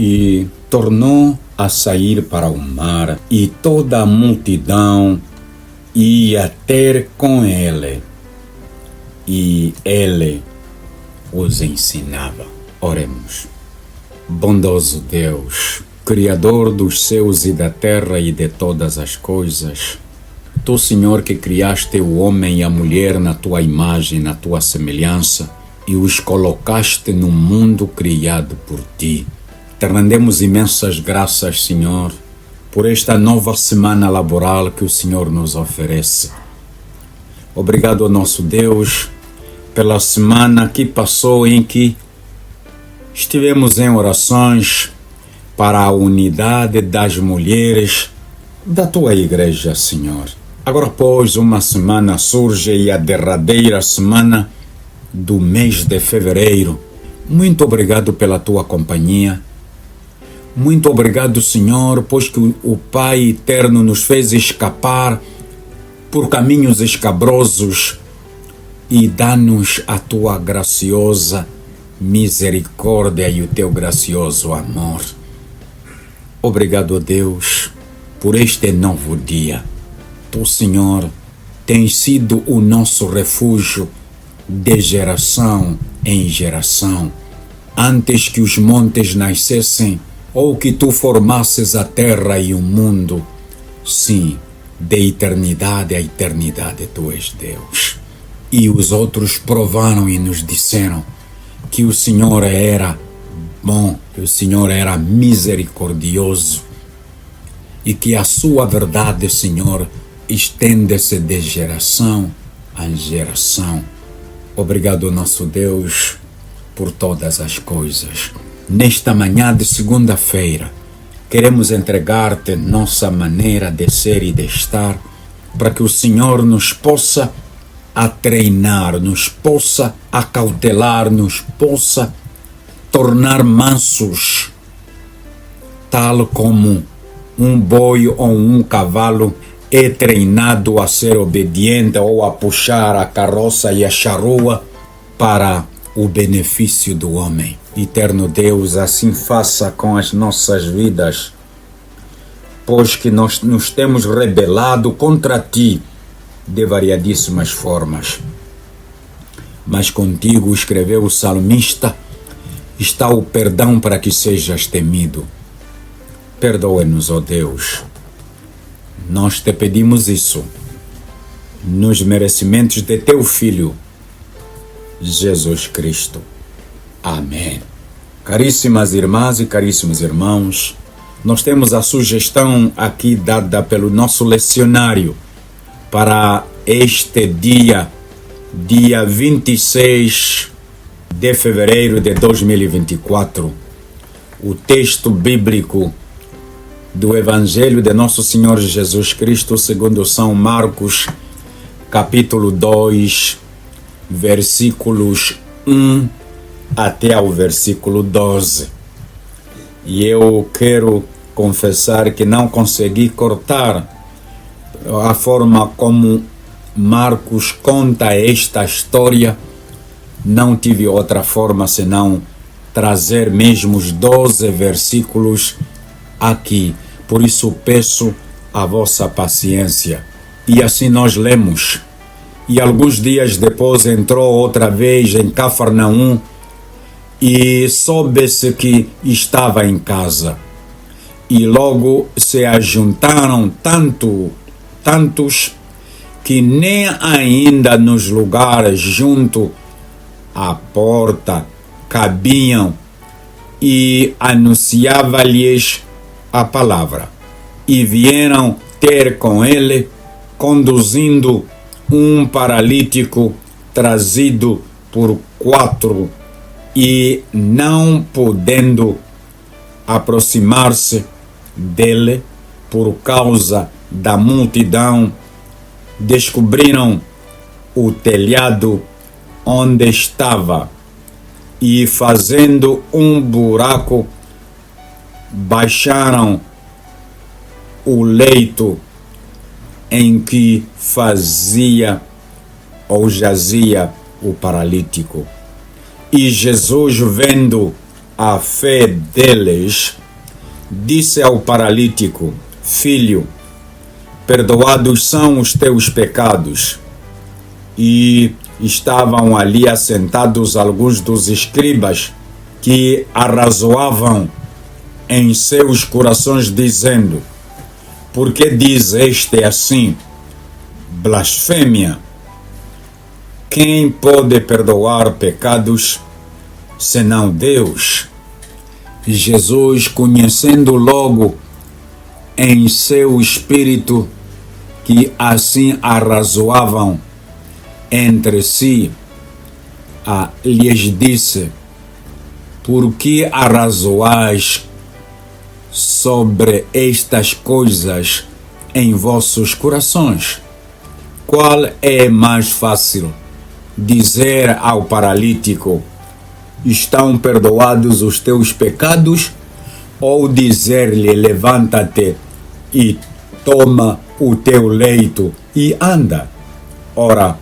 e tornou a sair para o mar, e toda a multidão ia ter com ele, e ele os ensinava. Oremos. Bondoso Deus, Criador dos céus e da terra e de todas as coisas, Tu, Senhor, que criaste o homem e a mulher na Tua imagem, na Tua semelhança, e os colocaste no mundo criado por Ti. Te rendemos imensas graças, Senhor, por esta nova semana laboral que o Senhor nos oferece. Obrigado, nosso Deus, pela semana que passou em que estivemos em orações para a unidade das mulheres da Tua igreja, Senhor. Agora, após uma semana, surge a derradeira semana do mês de fevereiro. Muito obrigado pela Tua companhia. Muito obrigado, Senhor, pois que o Pai Eterno nos fez escapar por caminhos escabrosos e dá-nos a Tua graciosa misericórdia e o Teu gracioso amor. Obrigado, Deus, por este novo dia. Tu, Senhor, tens sido o nosso refúgio de geração em geração. Antes que os montes nascessem, ou que Tu formasses a terra e o mundo, sim, de eternidade a eternidade Tu és Deus. E os outros provaram e nos disseram que o Senhor era bom, que o Senhor era misericordioso e que a Sua verdade, Senhor, estende-se de geração a geração. Obrigado, nosso Deus, por todas as coisas. Nesta manhã de segunda-feira, queremos entregar-te nossa maneira de ser e de estar, para que o Senhor nos possa a treinar, nos possa acautelar, nos possa tornar mansos, tal como um boi ou um cavalo é treinado a ser obediente ou a puxar a carroça e a charrua para o benefício do homem. Eterno Deus, assim faça com as nossas vidas, pois que nós nos temos rebelado contra Ti de variadíssimas formas. Mas contigo, escreveu o salmista, está o perdão para que sejas temido. Perdoa-nos, ó Deus. Nós te pedimos isso, nos merecimentos de Teu Filho, Jesus Cristo. Amém. Caríssimas irmãs e caríssimos irmãos, nós temos a sugestão aqui dada pelo nosso lecionário para este dia 26 de fevereiro de 2024. O texto bíblico do Evangelho de Nosso Senhor Jesus Cristo segundo São Marcos, capítulo 2, versículos 1 até ao versículo 12. E eu quero confessar que não consegui cortar a forma como Marcos conta esta história. Não tive outra forma senão trazer mesmo os 12 versículos aqui. Por isso peço a vossa paciência. E assim nós lemos. E alguns dias depois entrou outra vez em Cafarnaum e soube-se que estava em casa. E logo se ajuntaram tantos que nem ainda nos lugares junto à porta cabiam, e anunciava-lhes a palavra. E vieram ter com ele, conduzindo um paralítico trazido por 4, e não podendo aproximar-se dele por causa da multidão, descobriram o telhado onde estava e, fazendo um buraco, baixaram o leito em que fazia ou jazia o paralítico. E Jesus, vendo a fé deles, disse ao paralítico: Filho, perdoados são os teus pecados. E estavam ali assentados alguns dos escribas que arrazoavam em seus corações, dizendo: Por que diz este assim? Blasfêmia! Quem pode perdoar pecados senão Deus? E Jesus, conhecendo logo em seu espírito que assim arrazoavam entre si, lhes disse: Por que arrazoais sobre estas coisas em vossos corações? Qual é mais fácil, dizer ao paralítico: Estão perdoados os teus pecados? Ou dizer-lhe: Levanta-te e toma o teu leito e anda? Ora,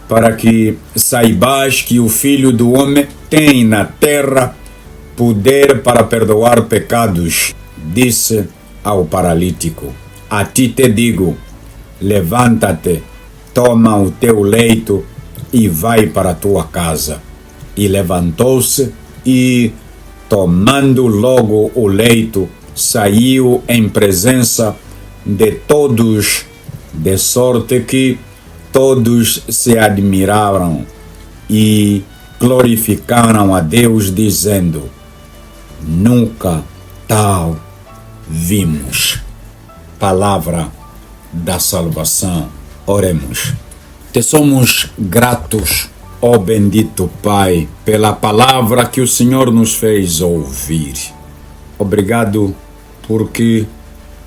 para que saibais que o Filho do Homem tem na terra poder para perdoar pecados, disse ao paralítico: A ti te digo, levanta-te, toma o teu leito e vai para a tua casa. E levantou-se e, tomando logo o leito, saiu em presença de todos, de sorte que todos se admiraram e glorificaram a Deus, dizendo: Nunca tal vimos. Palavra da salvação. Oremos. Te somos gratos, ó bendito Pai, pela palavra que o Senhor nos fez ouvir. Obrigado porque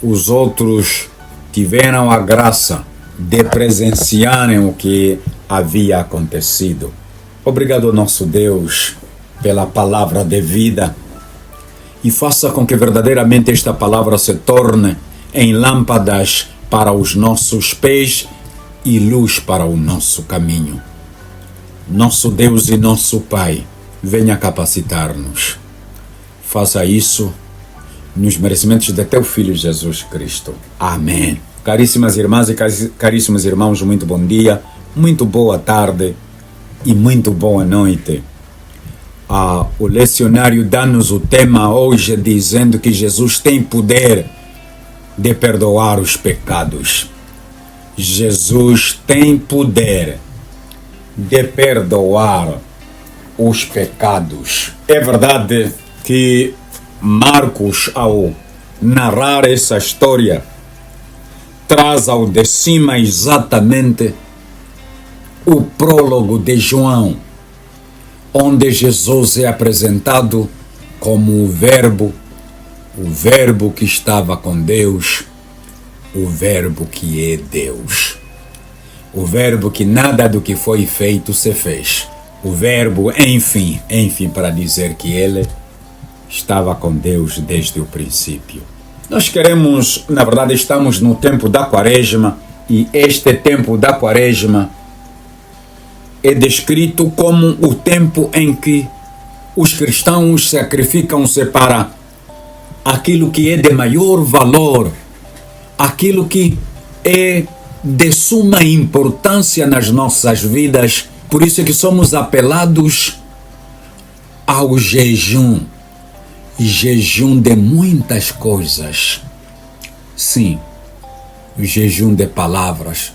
os outros tiveram a graça de presenciarem o que havia acontecido. Obrigado, nosso Deus, pela palavra de vida, e faça com que verdadeiramente esta palavra se torne em lâmpadas para os nossos pés e luz para o nosso caminho. Nosso Deus e nosso Pai, venha capacitar-nos. Faça isso nos merecimentos de teu Filho Jesus Cristo. Amém. Caríssimas irmãs e caríssimos irmãos, muito bom dia, muito boa tarde e muito boa noite. O lecionário dá-nos o tema hoje dizendo que Jesus tem poder de perdoar os pecados. Jesus tem poder de perdoar os pecados. É verdade que Marcos, ao narrar essa história, traz ao de cima exatamente o prólogo de João, onde Jesus é apresentado como o Verbo que estava com Deus, o Verbo que é Deus, o Verbo que nada do que foi feito se fez, o Verbo, enfim, para dizer que ele estava com Deus desde o princípio. Nós queremos, na verdade, estamos no tempo da Quaresma, e este tempo da Quaresma é descrito como o tempo em que os cristãos sacrificam-se para aquilo que é de maior valor, aquilo que é de suma importância nas nossas vidas. Por isso é que somos apelados ao jejum. Jejum de muitas coisas. Sim, jejum de palavras,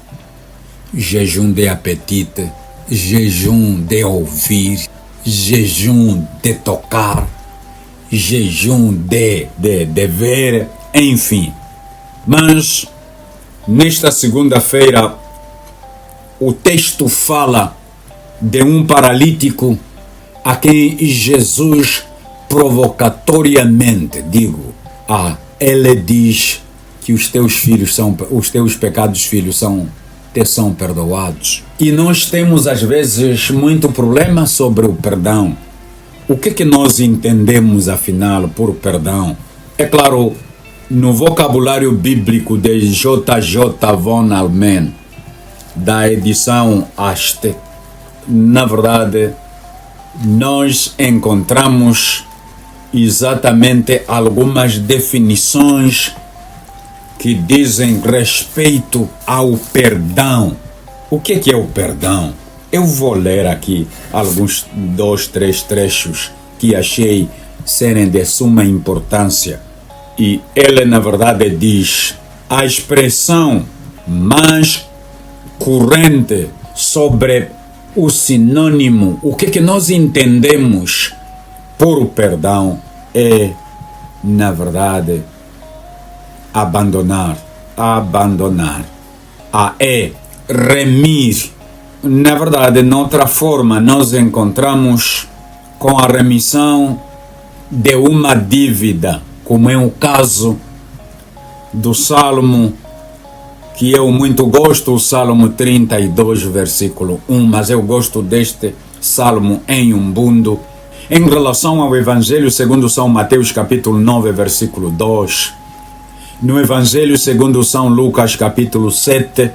jejum de apetite, jejum de ouvir, jejum de tocar, jejum de ver, enfim. Mas nesta segunda-feira o texto fala de um paralítico a quem Jesus provocatoriamente, ele diz que os teus pecados, filho, te são perdoados. E nós temos às vezes muito problema sobre o perdão. O que nós entendemos afinal por perdão? É claro, no vocabulário bíblico de J.J. von Almen, da edição Haste, na verdade, nós encontramos exatamente algumas definições que dizem respeito ao perdão. O que é o perdão? Eu vou ler aqui alguns 2, 3 trechos que achei serem de suma importância. E ele, na verdade, diz: a expressão mais corrente sobre o sinônimo, o que nós entendemos por perdão é, na verdade, abandonar. É remir. Na verdade, noutra forma, nós encontramos com a remissão de uma dívida, como é o caso do Salmo que eu muito gosto, o Salmo 32, versículo 1, mas eu gosto deste Salmo em Ubuntu, em relação ao Evangelho segundo São Mateus, capítulo 9, versículo 2, no Evangelho segundo São Lucas, capítulo 7,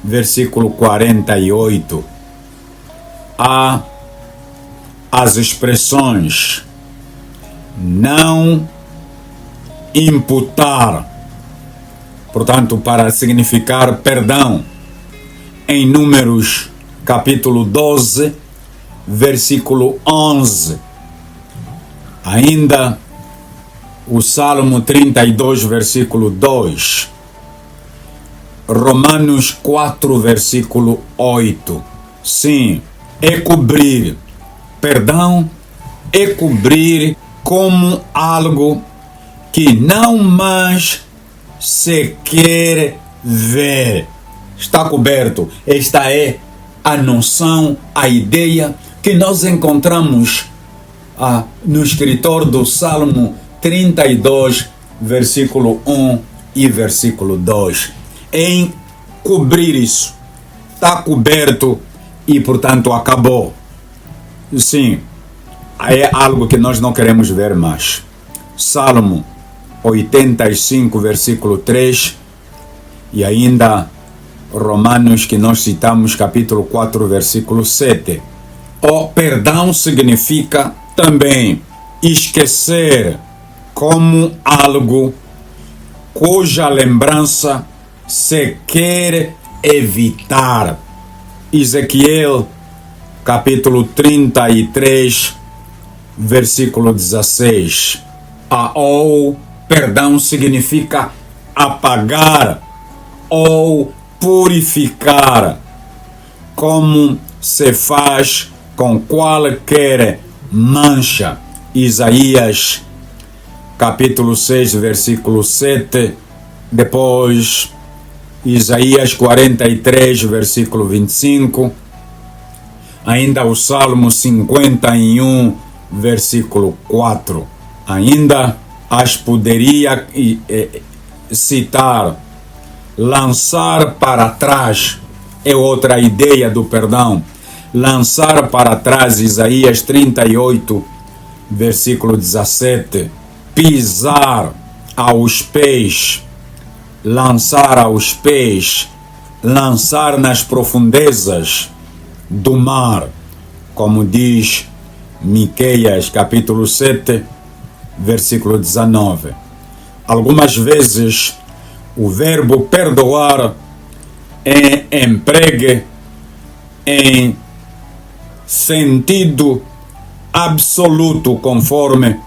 versículo 48, há as expressões não imputar, portanto, para significar perdão, em Números, capítulo 12, versículo 11. Ainda o Salmo 32, versículo 2. Romanos 4, versículo 8. Sim, é cobrir. Perdão é cobrir como algo que não mais se quer ver. Está coberto. Esta é a noção, a ideia que nós encontramos no escritor do Salmo 32, versículo 1 e versículo 2. Em cobrir isso. Está coberto e, portanto, acabou. Sim, é algo que nós não queremos ver mais. Salmo 85, versículo 3, e ainda Romanos, que nós citamos, capítulo 4, versículo 7. O perdão significa também esquecer como algo cuja lembrança se quer evitar. Ezequiel, capítulo 33, versículo 16. Ou perdão significa apagar ou purificar, como se faz com qualquer mancha. Isaías, capítulo 6, versículo 7. Depois, Isaías 43, versículo 25. Ainda o Salmo 51, versículo 4. Ainda as poderia citar. Lançar para trás é outra ideia do perdão. Lançar para trás, Isaías 38, versículo 17. Pisar aos pés, lançar aos pés, lançar nas profundezas do mar, como diz Miqueias, capítulo 7, versículo 19. Algumas vezes o verbo perdoar é empregue em sentido absoluto, conforme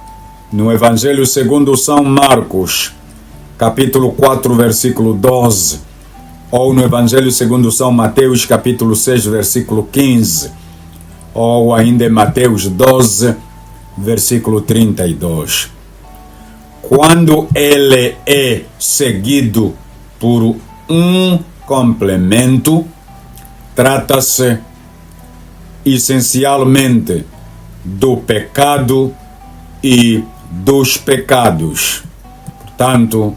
no Evangelho segundo São Marcos, capítulo 4, versículo 12, ou no Evangelho segundo São Mateus, capítulo 6, versículo 15, ou ainda em Mateus 12, versículo 32. Quando ele é seguido por um complemento, trata-se essencialmente do pecado e dos pecados. Portanto,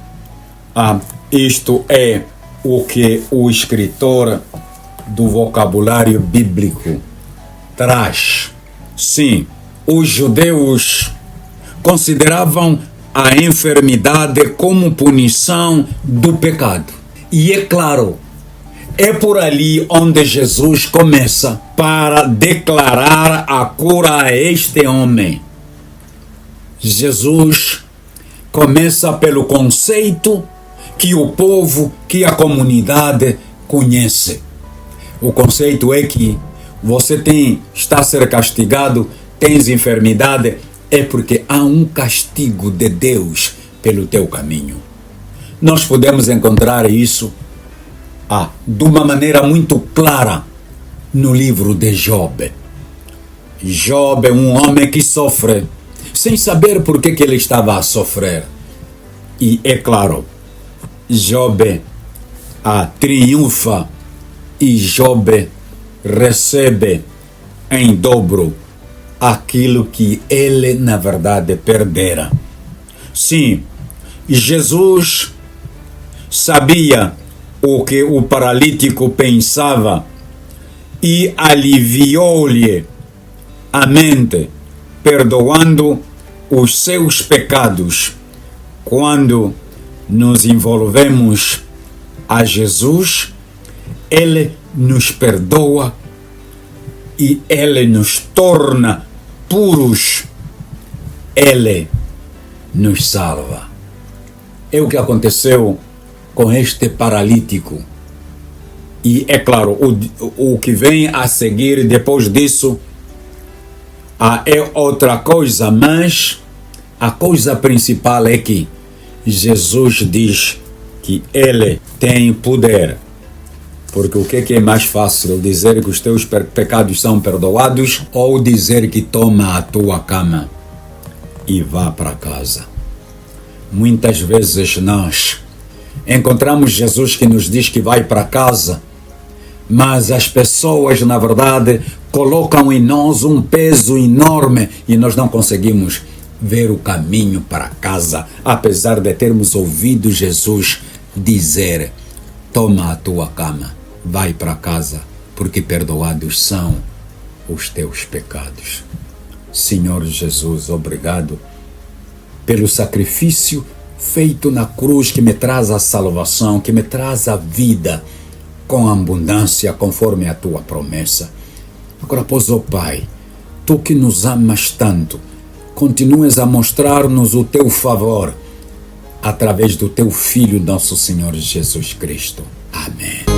isto é o que o escritor do vocabulário bíblico traz. Sim, os judeus consideravam a enfermidade como punição do pecado. E é claro, é por ali onde Jesus começa para declarar a cura a este homem. Jesus começa pelo conceito que o povo, que a comunidade conhece. O conceito é que você está a ser castigado, tens enfermidade, é porque há um castigo de Deus pelo teu caminho. Nós podemos encontrar isso de uma maneira muito clara no livro de Job. Job é um homem que sofre, sem saber por que ele estava a sofrer. E é claro, Job triunfa e Job recebe em dobro aquilo que ele, na verdade, perdera. Sim, Jesus sabia o que o paralítico pensava e aliviou-lhe a mente, perdoando os seus pecados. Quando nos envolvemos a Jesus, Ele nos perdoa e Ele nos torna puros. Ele nos salva. É o que aconteceu com este paralítico. E é claro, o que vem a seguir depois disso é outra coisa, mas a coisa principal é que Jesus diz que Ele tem poder. Porque o que é mais fácil? Dizer que os teus pecados são perdoados ou dizer que toma a tua cama e vá para casa? Muitas vezes nós encontramos Jesus que nos diz que vai para casa, mas as pessoas, na verdade, colocam em nós um peso enorme e nós não conseguimos ver o caminho para casa, apesar de termos ouvido Jesus dizer: toma a tua cama, vai para casa, porque perdoados são os teus pecados. Senhor Jesus, obrigado pelo sacrifício feito na cruz, que me traz a salvação, que me traz a vida com abundância, conforme a tua promessa. Agora, pois, ó Pai, tu que nos amas tanto, continuas a mostrar-nos o teu favor através do teu Filho, nosso Senhor Jesus Cristo. Amém.